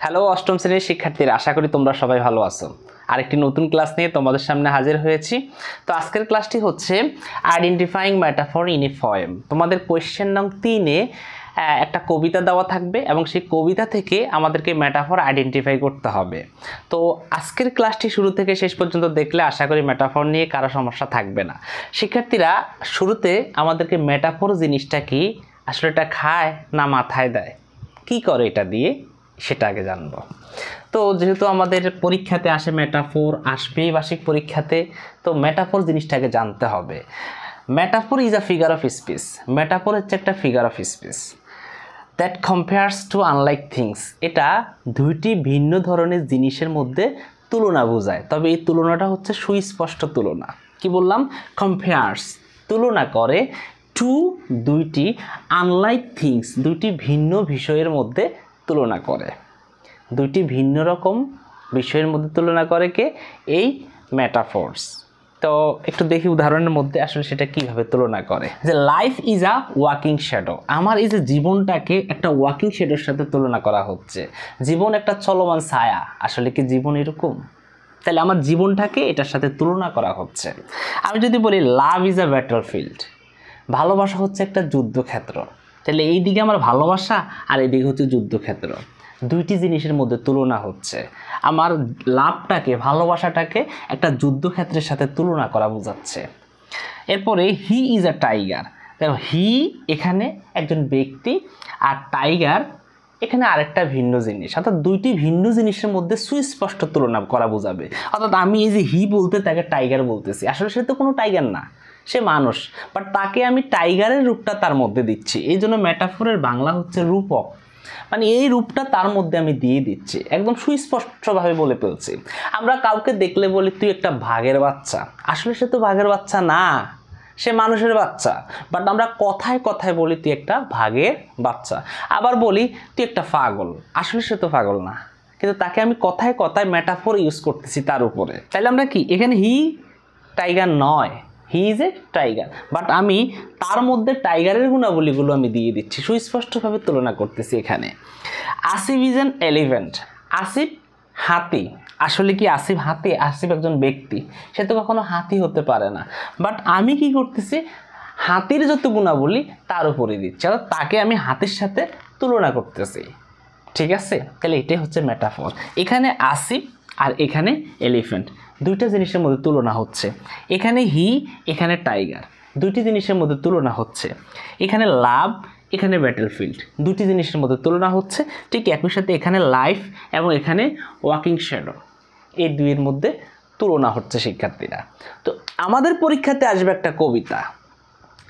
Hello অষ্টম শ্রেণীর শিক্ষার্থীরা, আশা করি তোমরা সবাই ভালো আছো। আরেকটি নতুন ক্লাস নিয়ে তোমাদের সামনে হাজির হয়েছি। তো আজকের ক্লাসটি হচ্ছে identifying metaphor in a poem. তোমাদের কোয়েশ্চেন নং 3-এ একটা কবিতা দেওয়া থাকবে এবং সেই কবিতা থেকে আমাদেরকে মেটাফর আইডেন্টিফাই করতে হবে। তো আজকের ক্লাসটি শুরু থেকে শেষ পর্যন্ত দেখলে আশা করি মেটাফর নিয়ে কারো সমস্যা থাকবে না। শিক্ষার্থীরা, শুরুতে আমাদেরকে মেটাফর জিনিসটা কি, আসলে এটা খায় না মাথায় দেয়, কি করে এটা দিয়ে, সেটা আগে জানবো। তো যেহেতু আমাদের পরীক্ষাতে আসে মেটাফর, আসবেই বার্ষিক পরীক্ষাতে, তো মেটাফর জিনিসটাকে জানতে হবে। Metaphor is a figure of speech. Metaphor হচ্ছে একটা figure of speech that compares to unlike things. এটা দুইটি ভিন্ন ধরনের জিনিসের মধ্যে তুলনা বোঝায়, তবে এই তুলনাটা হচ্ছে সুস্পষ্ট তুলনা। কি বললাম? কম্পেয়ার্স, তুলনা করে, টু দুইটি আনলাইক থিংস, দুইটি ভিন্ন বিষয়ের মধ্যে তুলনা করে, দুইটি ভিন্ন রকম বিষয়ের মধ্যে তুলনা করে কে? এই মেটাফোর্স। তো একটু দেখি উদাহরণের মধ্যে আসলে সেটা কিভাবে তুলনা করে। যে life is a walking shadow, আমার এই যে জীবনটাকে একটা ওয়াকিং শ্যাডোর সাথে তুলনা করা হচ্ছে। জীবন একটা চলমান ছায়া, আসলে কি জীবন এরকম? তাহলে আমার জীবনটাকে এটার সাথে তুলনা করা হচ্ছে। আমি যদি বলি লাভ ইজ আ ব্যাটলফিল্ড, ভালোবাসা হচ্ছে একটা যুদ্ধক্ষেত্র, তাহলে এই দিকে আমার ভালোবাসা আর এইদিকে হচ্ছে যুদ্ধক্ষেত্র, দুইটি জিনিসের মধ্যে তুলনা হচ্ছে। আমার লাভটাকে, ভালোবাসাটাকে একটা যুদ্ধক্ষেত্রের সাথে তুলনা করা বোঝাচ্ছে। এরপরে হি ইজ আ টাইগার, দেখো হি এখানে একজন ব্যক্তি আর টাইগার এখানে আরেকটা ভিন্ন জিনিস, অর্থাৎ দুইটি ভিন্ন জিনিসের মধ্যে সুস্পষ্ট তুলনা করা বোঝাবে। অর্থাৎ আমি এই যে হি বলতে তাকে টাইগার বলতেছি, আসলে সে তো কোনো টাইগার না, সে মানুষ, বাট তাকে আমি টাইগারের রূপটা তার মধ্যে দিচ্ছি। এই জন্য মেটাফোরের বাংলা হচ্ছে রূপক, মানে এই রূপটা তার মধ্যে আমি দিয়ে দিচ্ছি, একদম সুস্পষ্টভাবে বলে ফেলছি। আমরা কাউকে দেখলে বলি তুই একটা বাঘের বাচ্চা, আসলে সে তো বাঘের বাচ্চা না, সে মানুষের বাচ্চা, বাট আমরা কথায় কথায় বলি তুই একটা বাঘের বাচ্চা। আবার বলি তুই একটা পাগল, আসলে সে তো পাগল না, কিন্তু তাকে আমি কথায় কথায় মেটাফোর ইউজ করতেছি তার উপরে। তাইলে আমরা কি এখানে হি টাইগার নয়, he is a tiger, but আমি তার মধ্যে টাইগারের গুণাবলীগুলো আমি দিয়ে দিচ্ছি, সুস্পষ্টভাবে তুলনা করতেছি এখানে। Asif is an elephant, Asif হাতি, আসলে কি আসিফ হাতি? আসিফ একজন ব্যক্তি, সে তো কখনো হাতি হতে পারে না, বাট আমি কি করতেছি, হাতির যত গুণাবলী তার উপরে দিচ্ছি, অর্থাৎ তাকে আমি হাতির সাথে তুলনা করতেছি। ঠিক আছে, তাহলে এটাই হচ্ছে মেটাফর। এখানে আসিফ আর এখানে এলিফ্যান্ট, দুইটা জিনিসের মধ্যে তুলনা হচ্ছে। এখানে হি, এখানে টাইগার, দুইটি জিনিসের মধ্যে তুলনা হচ্ছে। এখানে লাভ, এখানে ব্যাটলফিল্ড, দুটি জিনিসের মধ্যে তুলনা হচ্ছে। ঠিক একই সাথে এখানে লাইফ এবং এখানে ওয়াকিং শ্যাডো, এই দুইয়ের মধ্যে তুলনা হচ্ছে শিক্ষার্থীরা। তো আমাদের পরীক্ষাতে আসবে একটা কবিতা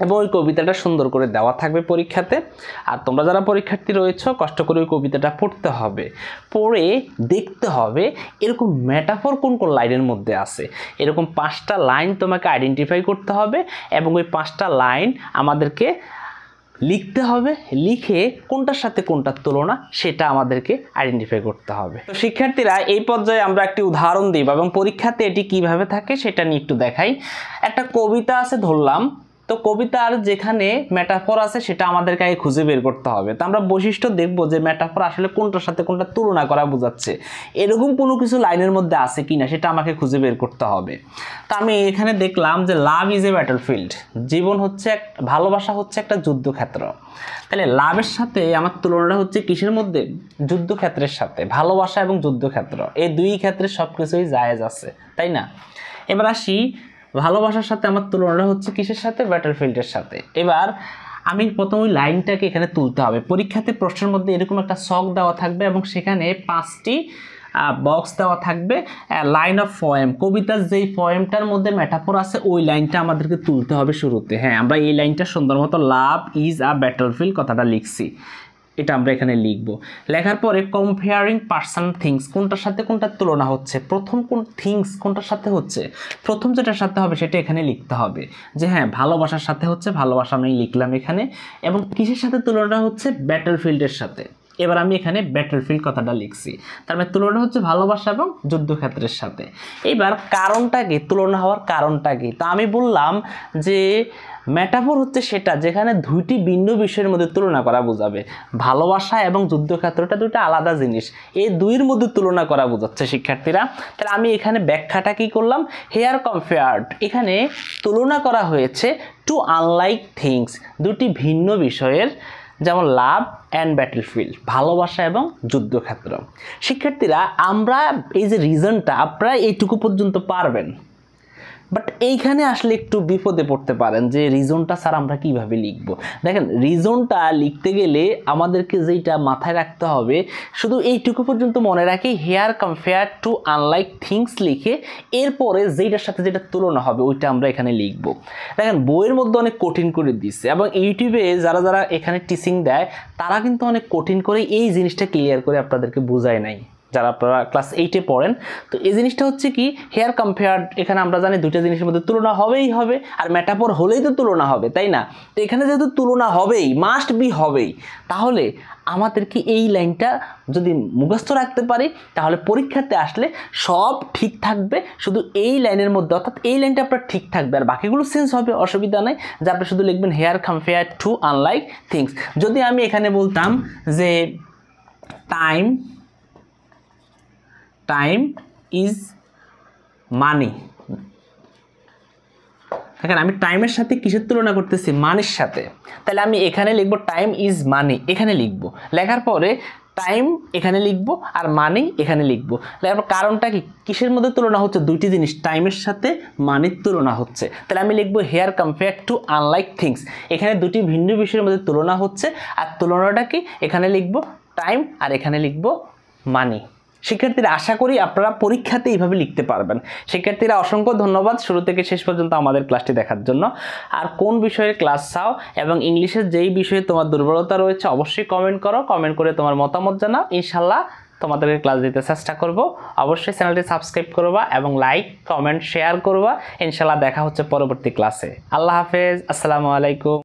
এবং ওই কবিতাটা সুন্দর করে দেওয়া থাকবে পরীক্ষাতে। আর তোমরা যারা পরীক্ষার্থী রয়েছো, কষ্ট করে ওই কবিতাটা পড়তে হবে, পড়ে দেখতে হবে এরকম মেটাফর কোন কোন লাইনের মধ্যে আছে। এরকম 5টা লাইন তোমাকে আইডেন্টিফাই করতে হবে এবং ওই 5টা লাইন আমাদেরকে লিখতে হবে, লিখে কোনটার সাথে কোনটার তুলনা সেটা আমাদেরকে আইডেন্টিফাই করতে হবে। তো শিক্ষার্থীরা, এই পর্যায়ে আমরা একটি উদাহরণ দিই এবং পরীক্ষাতে এটি কিভাবে থাকে সেটা নিয়ে একটু দেখাই। একটা কবিতা আছে ধরলাম, তো কবিতার যেখানে মেটাফর আছে সেটা আমাদেরকে আগে খুঁজে বের করতে হবে। তো আমরা বৈশিষ্ট্য দেখব যে মেটাফর আসলে কোনটার সাথে কোনটা তুলনা করা বোঝাচ্ছে, এরকম কোনো কিছু লাইনের মধ্যে আছে কিনা সেটা আমাকে খুঁজে বের করতে হবে। তো আমি এখানে দেখলাম যে লাভ ইজ এ ব্যাটলফিল্ড, জীবন হচ্ছে ভালোবাসা হচ্ছে একটা যুদ্ধক্ষেত্র। তাহলে লাভের সাথে আমার তুলনাটা হচ্ছে কিসের মধ্যে? যুদ্ধক্ষেত্রের সাথে। ভালোবাসা এবং যুদ্ধক্ষেত্র এই দুই ক্ষেত্রে সব কিছুই জায়েজ আছে, তাই না? এবার আসি, ভালোবাসার সাথে আমার তুলনাটা হচ্ছে কিসের সাথে? ব্যাটলফিল্ডের সাথে। এবার আমি প্রথম ওই লাইনটাকে এখানে তুলতে হবে। পরীক্ষাতে প্রশ্নের মধ্যে এরকম একটা ছক দেওয়া থাকবে এবং সেখানে 5টি বক্স দেওয়া থাকবে, লাইন অফ পোয়েম, কবিতার যেই পোয়েমটার মধ্যে মেটাফর আছে ওই লাইনটা আমাদেরকে তুলতে হবে শুরুতে। হ্যাঁ, আমরা এই লাইনটা সুন্দর মতো লাভ ইজ আ ব্যাটলফিল্ড কথাটা লিখছি, এটা আমরা এখানে লিখব। লেখার পরে কম্পেয়ারিং পার্সন থিংস, কোনটার সাথে কোনটার তুলনা হচ্ছে, প্রথম কোন থিংস কোনটার সাথে হচ্ছে, প্রথম যেটার সাথে হবে সেটা এখানে লিখতে হবে। যে হ্যাঁ, ভালোবাসার সাথে হচ্ছে, ভালোবাসা আমি লিখলাম এখানে, এবং কিসের সাথে তুলনা হচ্ছে? ব্যাটলফিল্ডের সাথে। এবার আমি এখানে ব্যাটলফিল্ড কথাটা লিখছি, তার মানে তুলনা হচ্ছে ভালোবাসা এবং যুদ্ধক্ষেত্রের সাথে। এবার কারণটা কি, তুলনা হওয়ার কারণটা কি? তা আমি বললাম যে মেটাফর হচ্ছে সেটা যেখানে দুইটি ভিন্ন বিষয়ের মধ্যে তুলনা করা বোঝাবে। ভালোবাসা এবং যুদ্ধক্ষেত্রটা দুটো আলাদা জিনিস, এই দুইয়ের মধ্যে তুলনা করা বোঝাচ্ছে শিক্ষার্থীরা। তাহলে আমি এখানে ব্যাখ্যাটা কি করলাম, হেয়ার কম্পেয়ার্ড, এখানে তুলনা করা হয়েছে টু আনলাইক থিংস, দুটি ভিন্ন বিষয়ের, যেমন লাভ অ্যান্ড ব্যাটলফিল্ড, ভালোবাসা এবং যুদ্ধক্ষেত্র। শিক্ষার্থীরা আমরা এই যে রিজনটা আপনারা এইটুকু পর্যন্ত পারবেন, বাট এইখানে আসলে একটু বিপদে পড়তে পারেন যে রিজনটা স্যার আমরা কিভাবে লিখব। দেখেন রিজনটা লিখতে গেলে আমাদেরকে যেটা মাথায় রাখতে হবে, শুধু এইটুকু পর্যন্ত মনে রাখি here compare to unlike things লিখে এরপরে যেটার সাথে যেটা তুলনা হবে ওইটা আমরা এখানে লিখব। দেখেন বইয়ের মধ্যে অনেক কঠিন করে দিচ্ছে, এবং ইউটিউবে যারা যারা এখানে টিচিং দেয় তারা কিন্তু অনেক কঠিন করে এই জিনিসটা ক্লিয়ার করে আপনাদেরকে বোঝায় নাই, যারা আপনারা ক্লাস 8-এ পড়েন। তো এই জিনিসটা হচ্ছে কি, হেয়ার কম্পেয়ার্ড, এখানে আমরা জানি দুইটা জিনিসের মধ্যে তুলনা হবেই হবে, আর মেটাফর হলেই তো তুলনা হবে, তাই না? তো এখানে যেহেতু তুলনা হবেই, মাস্ট বি হবেই, তাহলে আমাদেরকে এই লাইনটা যদি মুখস্থ রাখতে পারি তাহলে পরীক্ষাতে আসলে সব ঠিক থাকবে, শুধু এই লাইনের মধ্যে, অর্থাৎ এই লাইনটা আপনার ঠিক থাকবে আর বাকিগুলো চেঞ্জ হবে, অসুবিধা নাই। যে আপনি শুধু লিখবেন here compare to unlike things. যদি আমি এখানে বলতাম যে টাইম ইজ মানি, দেখেন আমি টাইমের সাথে কিসের তুলনা করতেছি, মানির সাথে, তাহলে আমি এখানে লিখবো টাইম ইজ মানি, এখানে লিখবো, লেখার পরে টাইম এখানে লিখবো আর মানি এখানে লিখবো। লেখার কারণটা কি, কিসের মধ্যে তুলনা হচ্ছে, দুইটি জিনিস, টাইমের সাথে মানির তুলনা হচ্ছে, তাহলে আমি লিখবো here compare to unlike things, এখানে দুটি ভিন্ন বিষয়ের মধ্যে তুলনা হচ্ছে, আর তুলনাটা কি, এখানে লিখবো টাইম আর এখানে লিখবো মানি। শিক্ষার্থীরা আশা করি আপনারা পরীক্ষাতে এইভাবে লিখতে পারবেন। শিক্ষার্থীরা অসংখ্য ধন্যবাদ শুরু থেকে শেষ পর্যন্ত আমাদের ক্লাসটি দেখার জন্য। আর কোন বিষয়ে ক্লাস চাও এবং ইংলিশের যেই বিষয়ে তোমার দুর্বলতা রয়েছে অবশ্যই কমেন্ট করো, কমেন্ট করে তোমার মতামত জানাও, ইনশাল্লাহ তোমাদেরকে ক্লাস দিতে চেষ্টা করব। অবশ্যই চ্যানেলটি সাবস্ক্রাইব করবা এবং লাইক কমেন্ট শেয়ার করবা। ইনশাল্লাহ দেখা হচ্ছে পরবর্তী ক্লাসে। আল্লাহ হাফেজ, আসসালামু আলাইকুম।